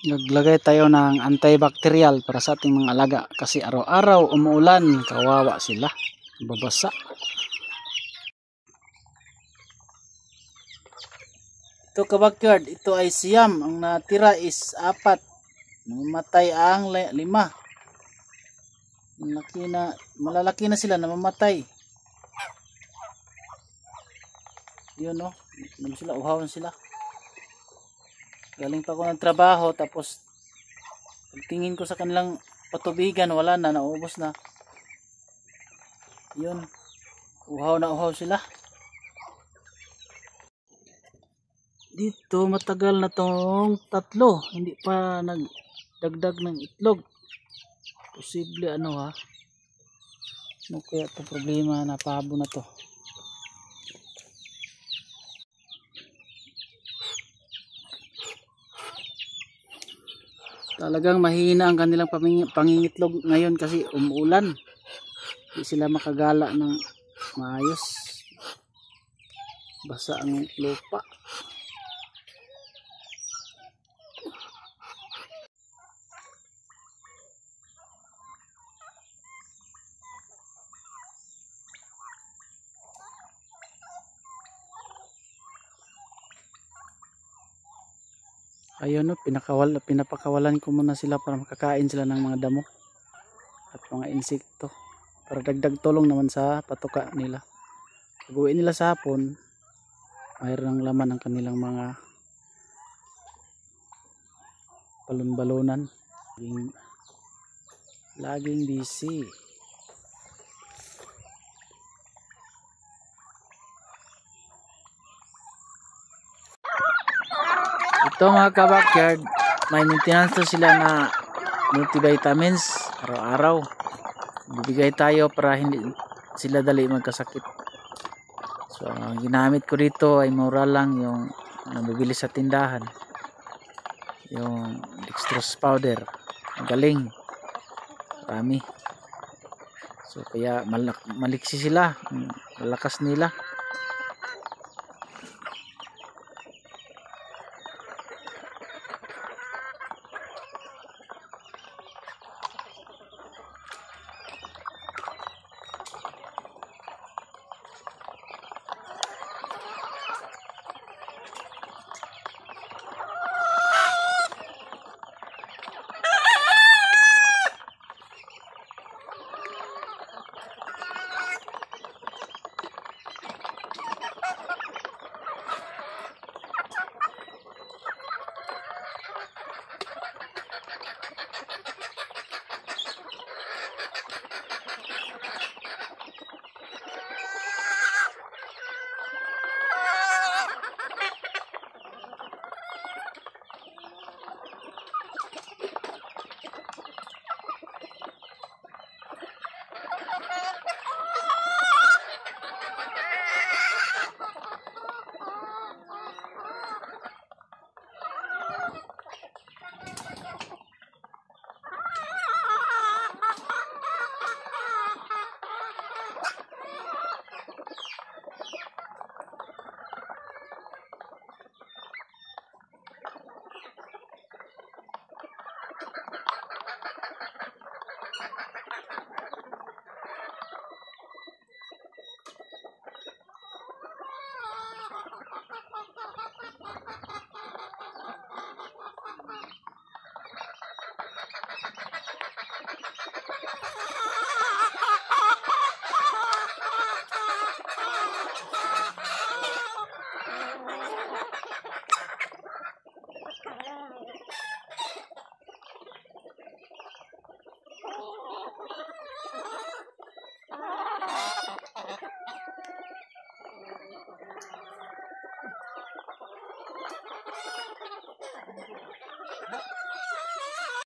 Naglagay tayo ng antibacterial para sa ating mga alaga kasi araw-araw umuulan, kawawa sila, babasa. Ito ka-backyard, ito ay siyam, ang natira is 4, namamatay ang 5. Malalaki na sila, namamatay. Yun no, sila, uhawan sila. Galing pa ako ng trabaho, tapos pagtingin ko sa kanilang patubigan, wala na, naubos na. Yun, uhaw na uhaw sila. Dito matagal na tong 3, hindi pa nagdagdag ng itlog. Posible ano ha, ano kaya itong problema na pabo na to. Talagang mahina ang kanilang pangingitlog ngayon kasi umuulan. Hindi sila makagala ng maayos. Basa ang lupa. Ayun no, pinapakawalan ko muna sila para makakain sila ng mga damo at mga insekto para dagdag tulong naman sa patuka nila. Pag uwi nila sa hapon, mayroon ng laman ang kanilang mga balon-balonan. Laging busy. Ito mga ka-backyard, may maintenance to sila na multivitamins araw-araw. Bibigay tayo para hindi sila dali magkasakit. So ang ginamit ko dito ay mura lang, yung nabibili sa tindahan. Yung dextrose powder. Galing. Marami. So kaya maliksi sila. Malakas nila.